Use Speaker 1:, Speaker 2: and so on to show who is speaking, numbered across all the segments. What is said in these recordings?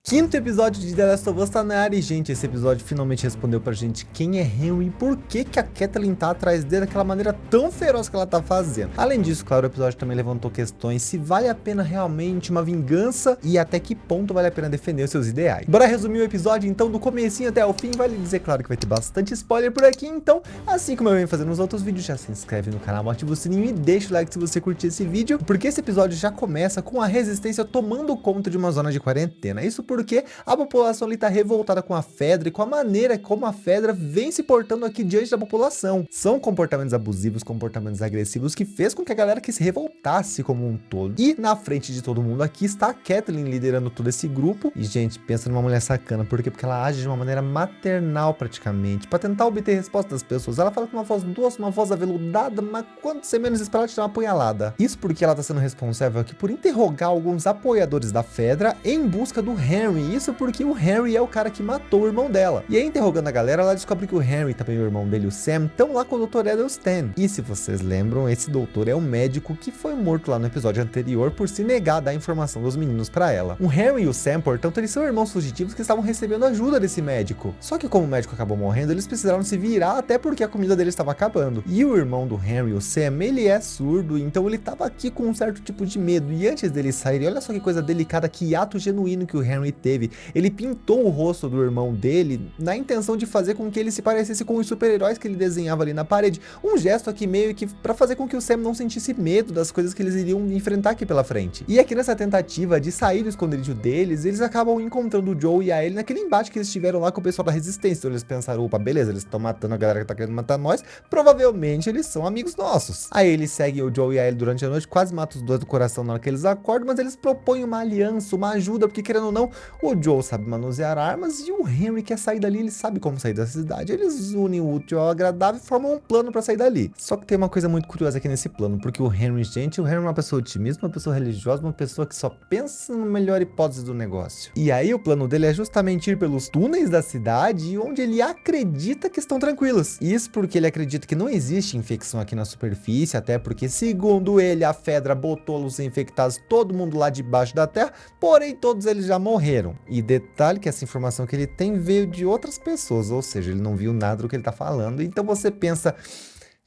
Speaker 1: Quinto episódio de The Last of Us tá na área e, gente, esse episódio finalmente respondeu pra gente quem é Henry e por que a Kathleen tá atrás dele daquela maneira tão feroz que ela tá fazendo. Além disso, claro, o episódio também levantou questões se vale a pena realmente uma vingança e até que ponto vale a pena defender os seus ideais. Bora resumir o episódio, então, do comecinho até o fim. Vale dizer, claro, que vai ter bastante spoiler por aqui, então, assim como eu venho fazendo nos outros vídeos, já se inscreve no canal, ativa o sininho e deixa o like se você curtir esse vídeo, porque esse episódio já começa com a resistência tomando conta de uma zona de quarentena. Isso porque a população ali tá revoltada com a Fedra e com a maneira como a Fedra vem se portando aqui diante da população. São comportamentos abusivos, comportamentos agressivos que fez com que a galera que se revoltasse como um todo. E na frente de todo mundo aqui está a Kathleen liderando todo esse grupo. E, gente, pensa numa mulher sacana. Por quê? Porque ela age de uma maneira maternal praticamente, para tentar obter resposta das pessoas. Ela fala com uma voz doce, uma voz aveludada, mas quando você menos espera, ela te dá uma apunhalada. Isso porque ela tá sendo responsável aqui por interrogar alguns apoiadores da Fedra em busca do Henry. Isso porque o Henry é o cara que matou o irmão dela. E aí, interrogando a galera, ela descobre que o Henry, também o irmão dele, o Sam, estão lá com o Dr. Edelstein. E se vocês lembram, esse doutor é um médico que foi morto lá no episódio anterior por se negar a dar a informação dos meninos pra ela. O Henry e o Sam, portanto, eles são irmãos fugitivos que estavam recebendo ajuda desse médico. Só que como o médico acabou morrendo, eles precisaram se virar até porque a comida deles estava acabando. E o irmão do Henry, o Sam, ele é surdo, então ele tava aqui com um certo tipo de medo. E antes deles saírem, olha só que coisa delicada, que ato genuíno que o Henry teve. Ele pintou o rosto do irmão dele na intenção de fazer com que ele se parecesse com os super-heróis que ele desenhava ali na parede. Um gesto aqui meio que para fazer com que o Sam não sentisse medo das coisas que eles iriam enfrentar aqui pela frente. E aqui nessa tentativa de sair do esconderijo deles, eles acabam encontrando o Joe e a Ellie naquele embate que eles tiveram lá com o pessoal da Resistência. Então eles pensaram, opa, beleza, eles estão matando a galera que tá querendo matar nós, provavelmente eles são amigos nossos. Aí eles seguem o Joe e a Ellie durante a noite, quase matam os dois do coração na hora que eles acordam, mas eles propõem uma aliança, uma ajuda, porque querendo ou não, o Joe sabe manusear armas e o Henry quer sair dali, ele sabe como sair dessa cidade. Eles unem o útil ao agradável e formam um plano pra sair dali. Só que tem uma coisa muito curiosa aqui nesse plano, porque o Henry, gente, o Henry é uma pessoa otimista, uma pessoa religiosa, uma pessoa que só pensa na melhor hipótese do negócio. E aí o plano dele é justamente ir pelos túneis da cidade, onde ele acredita que estão tranquilos. Isso porque ele acredita que não existe infecção aqui na superfície, até porque, segundo ele, a Fedra botou os infectados todo mundo lá debaixo da terra, porém todos eles já morreram. E detalhe que essa informação que ele tem veio de outras pessoas, ou seja, ele não viu nada do que ele tá falando, então você pensa...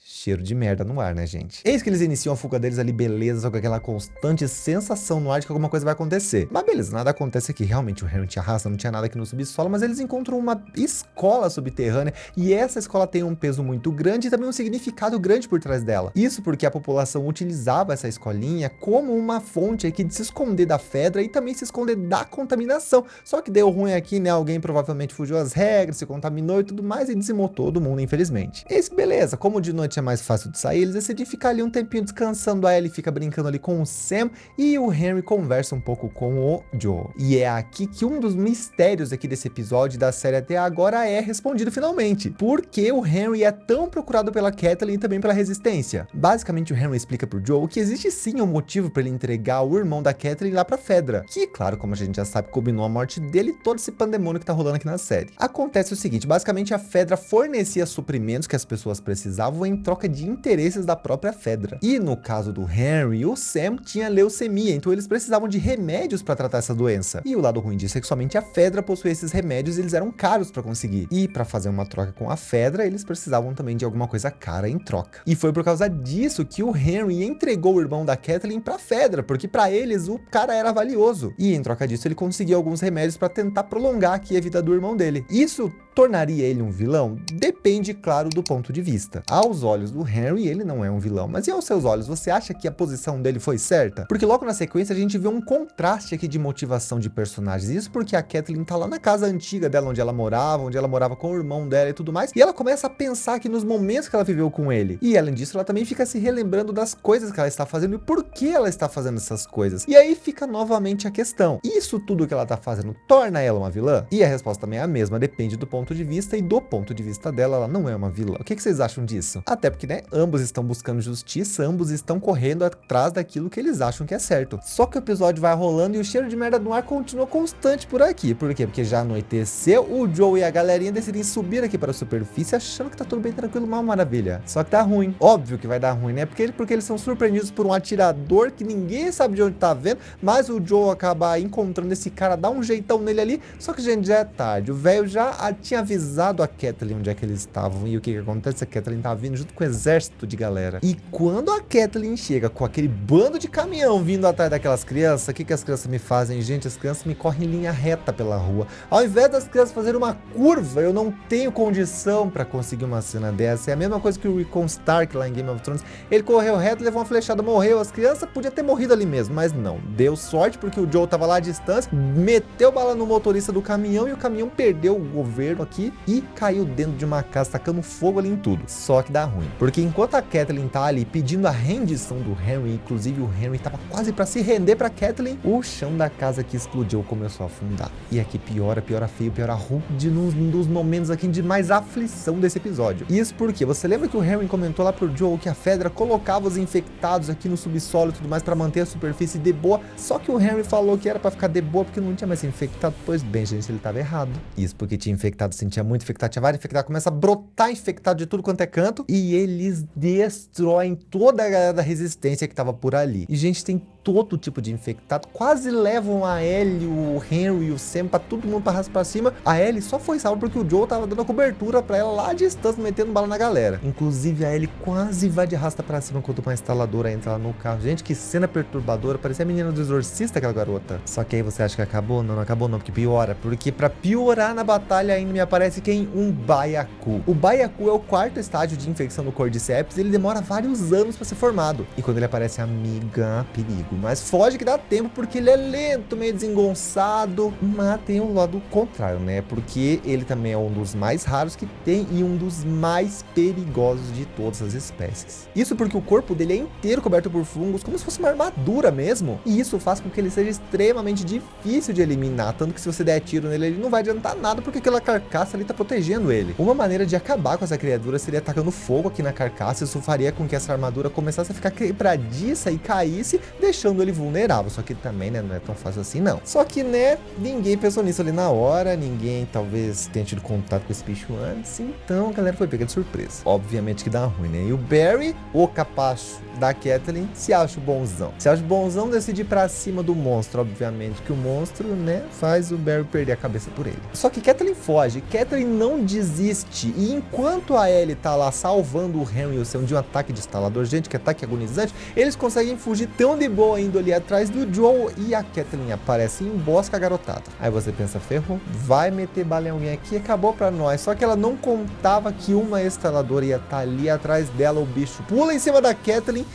Speaker 1: cheiro de merda no ar, né, gente? Eis que eles iniciam a fuga deles ali, beleza, só com aquela constante sensação no ar de que alguma coisa vai acontecer. Mas beleza, nada acontece aqui. Realmente o Henry te arrasta, não tinha nada aqui no subsolo, mas eles encontram uma escola subterrânea e essa escola tem um peso muito grande e também um significado grande por trás dela. Isso porque a população utilizava essa escolinha como uma fonte aqui de se esconder da Fedra e também se esconder da contaminação. Só que deu ruim aqui, né? Alguém provavelmente fugiu às regras, se contaminou e tudo mais e dizimou todo mundo, infelizmente. Eis que beleza, como de noite é mais fácil de sair, eles decidem ficar ali um tempinho descansando. A Ellie fica brincando ali com o Sam e o Henry conversa um pouco com o Joe. E é aqui que um dos mistérios aqui desse episódio da série até agora é respondido finalmente. Por que o Henry é tão procurado pela Kathleen e também pela Resistência? Basicamente o Henry explica pro Joe que existe sim um motivo para ele entregar o irmão da Kathleen lá pra Fedra, que claro, como a gente já sabe, combinou a morte dele e todo esse pandemônio que tá rolando aqui na série. Acontece o seguinte, basicamente a Fedra fornecia suprimentos que as pessoas precisavam em troca de interesses da própria Fedra. E no caso do Henry, o Sam tinha leucemia, então eles precisavam de remédios para tratar essa doença. E o lado ruim disso é que somente a Fedra possuía esses remédios e eles eram caros para conseguir. E para fazer uma troca com a Fedra, eles precisavam também de alguma coisa cara em troca. E foi por causa disso que o Henry entregou o irmão da Kathleen pra Fedra, porque para eles o cara era valioso. E em troca disso ele conseguiu alguns remédios para tentar prolongar aqui a vida do irmão dele. Isso tornaria ele um vilão? Depende, claro, do ponto de vista. Aos olhos do Henry, ele não é um vilão, mas e aos seus olhos, você acha que a posição dele foi certa? Porque logo na sequência a gente vê um contraste aqui de motivação de personagens. Isso porque a Kathleen tá lá na casa antiga dela, onde ela morava com o irmão dela e tudo mais, e ela começa a pensar aqui nos momentos que ela viveu com ele. E além disso, ela também fica se relembrando das coisas que ela está fazendo e por que ela está fazendo essas coisas. E aí fica novamente a questão, isso tudo que ela tá fazendo torna ela uma vilã? E a resposta também é a mesma, depende do ponto ponto de vista, e do ponto de vista dela, ela não é uma vilã. O que vocês acham disso? Até porque, né, ambos estão buscando justiça, ambos estão correndo atrás daquilo que eles acham que é certo. Só que o episódio vai rolando e o cheiro de merda no ar continua constante por aqui. Por quê? Porque já anoiteceu, o Joe e a galerinha decidem subir aqui para a superfície achando que tá tudo bem tranquilo, uma maravilha. Só que tá ruim. Óbvio que vai dar ruim, né? Porque eles são surpreendidos por um atirador que ninguém sabe de onde tá vendo, mas o Joe acaba encontrando esse cara, dá um jeitão nele ali, só que, gente, já é tarde. O velho já tinha avisado a Kathleen onde é que eles estavam, e o que acontece? A Kathleen tá vindo junto com o exército de galera. E quando a Kathleen chega com aquele bando de caminhão vindo atrás daquelas crianças, o que as crianças me fazem, gente? As crianças me correm em linha reta pela rua. Ao invés das crianças fazerem uma curva, eu não tenho condição pra conseguir uma cena dessa. É a mesma coisa que o Rickon Stark lá em Game of Thrones. Ele correu reto, levou uma flechada, morreu. As crianças podiam ter morrido ali mesmo, mas não. Deu sorte porque o Joe tava lá à distância, meteu bala no motorista do caminhão e o caminhão perdeu o governo aqui e caiu dentro de uma casa, tacando fogo ali em tudo. Só que dá ruim, porque enquanto a Kathleen tá ali pedindo a rendição do Henry, inclusive o Henry tava quase pra se render pra Kathleen, o chão da casa que explodiu começou a afundar. E aqui piora feio, piora rude, num dos momentos aqui de mais aflição desse episódio. Isso porque você lembra que o Henry comentou lá pro Joe que a Fedra colocava os infectados aqui no subsolo e tudo mais pra manter a superfície de boa, só que o Henry falou que era pra ficar de boa porque não tinha mais infectado. Pois bem, gente, ele tava errado. Isso porque tinha infectado, sentia muito infectado, tinha vários infectados, começa a brotar infectado de tudo quanto é canto e eles destroem toda a galera da resistência que tava por ali. E, gente, tem todo tipo de infectado, quase levam a Ellie, o Henry e o Sam pra todo mundo pra raspar pra cima. A Ellie só foi salva porque o Joe tava dando a cobertura pra ela lá à distância, metendo bala na galera. Inclusive a Ellie quase vai de rasta pra cima quando uma instaladora entra lá no carro. Gente, que cena perturbadora, parecia a menina do Exorcista, aquela garota. Só que aí você acha que acabou? Não, não acabou não, porque piora. Porque pra piorar na batalha ainda me aparece quem? Um Byaku. O Byaku é o quarto estágio de infecção do Cordyceps, ele demora vários anos pra ser formado. E quando ele aparece, amiga, perigo. Mas foge que dá tempo, porque ele é lento, meio desengonçado. Mas tem um lado contrário, né? Porque ele também é um dos mais raros que tem e um dos mais perigosos de todas as espécies. Isso porque o corpo dele é inteiro coberto por fungos, como se fosse uma armadura mesmo. E isso faz com que ele seja extremamente difícil de eliminar. Tanto que se você der tiro nele, ele não vai adiantar nada, porque aquela carcaça ali tá protegendo ele. Uma maneira de acabar com essa criatura seria atacando fogo aqui na carcaça. Isso faria com que essa armadura começasse a ficar quebradiça e caísse, deixando ele vulnerável. Só que também, né, não é tão fácil assim não. Só que, né, ninguém pensou nisso ali na hora, ninguém talvez tenha tido contato com esse bicho antes, então a galera foi pega de surpresa. Obviamente que dá ruim, né? E o Barry, o capacho da Kathleen, se acha o bonzão. Se acha o bonzão, decide ir pra cima do monstro, obviamente que o monstro, né, faz o Barry perder a cabeça por ele. Só que Kathleen foge, Kathleen não desiste, e enquanto a Ellie tá lá salvando o Henry e o Sam de um ataque de instalador, gente, que ataque agonizante, eles conseguem fugir tão de boa indo ali atrás do Joe, e a Kathleen aparece e embosca a garotada. Aí você pensa, ferrou, vai meter bala em alguém aqui, acabou pra nós. Só que ela não contava que uma instaladora ia estar ali atrás dela, o bicho pula em cima da Kathleen.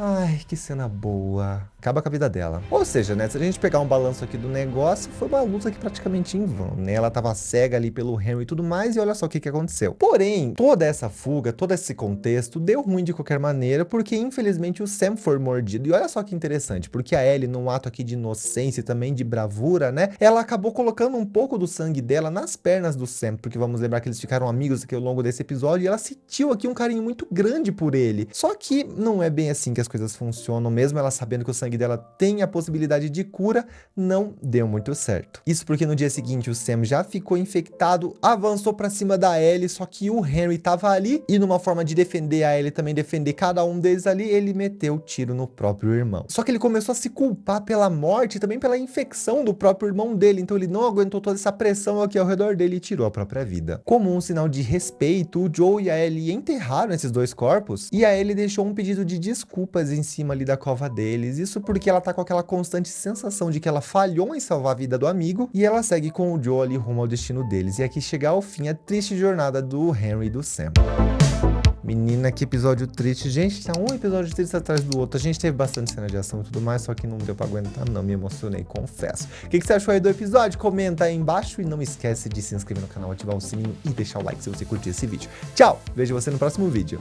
Speaker 1: Ai, que cena boa. Acaba com a vida dela. Ou seja, né, se a gente pegar um balanço aqui do negócio, foi uma luta aqui praticamente em vão, né? Ela tava cega ali pelo Henry e tudo mais, e olha só o que aconteceu. Porém, toda essa fuga, todo esse contexto, deu ruim de qualquer maneira, porque infelizmente o Sam foi mordido. E olha só que interessante, porque a Ellie, num ato aqui de inocência e também de bravura, né, ela acabou colocando um pouco do sangue dela nas pernas do Sam, porque vamos lembrar que eles ficaram amigos aqui ao longo desse episódio, e ela sentiu aqui um carinho muito grande por ele. Só que não é bem assim que as coisas funcionam, mesmo ela sabendo que o sangue dela tem a possibilidade de cura, não deu muito certo. Isso porque no dia seguinte o Sam já ficou infectado, avançou pra cima da Ellie, só que o Henry tava ali, e numa forma de defender a Ellie, também defender cada um deles ali, ele meteu o tiro no próprio irmão. Só que ele começou a se culpar pela morte e também pela infecção do próprio irmão dele, então ele não aguentou toda essa pressão aqui ao redor dele e tirou a própria vida. Como um sinal de respeito, o Joe e a Ellie enterraram esses dois corpos, e a Ellie deixou um pedido de desculpas em cima ali da cova deles. Isso porque ela tá com aquela constante sensação de que ela falhou em salvar a vida do amigo, e ela segue com o Joe ali rumo ao destino deles. E aqui chega ao fim a triste jornada do Henry e do Sam. Menina, que episódio triste. Gente, tá um episódio triste atrás do outro. A gente teve bastante cena de ação e tudo mais, só que não deu pra aguentar não, me emocionei, confesso. O que você achou aí do episódio? Comenta aí embaixo e não esquece de se inscrever no canal, ativar o sininho e deixar o like se você curtiu esse vídeo. Tchau, vejo você no próximo vídeo.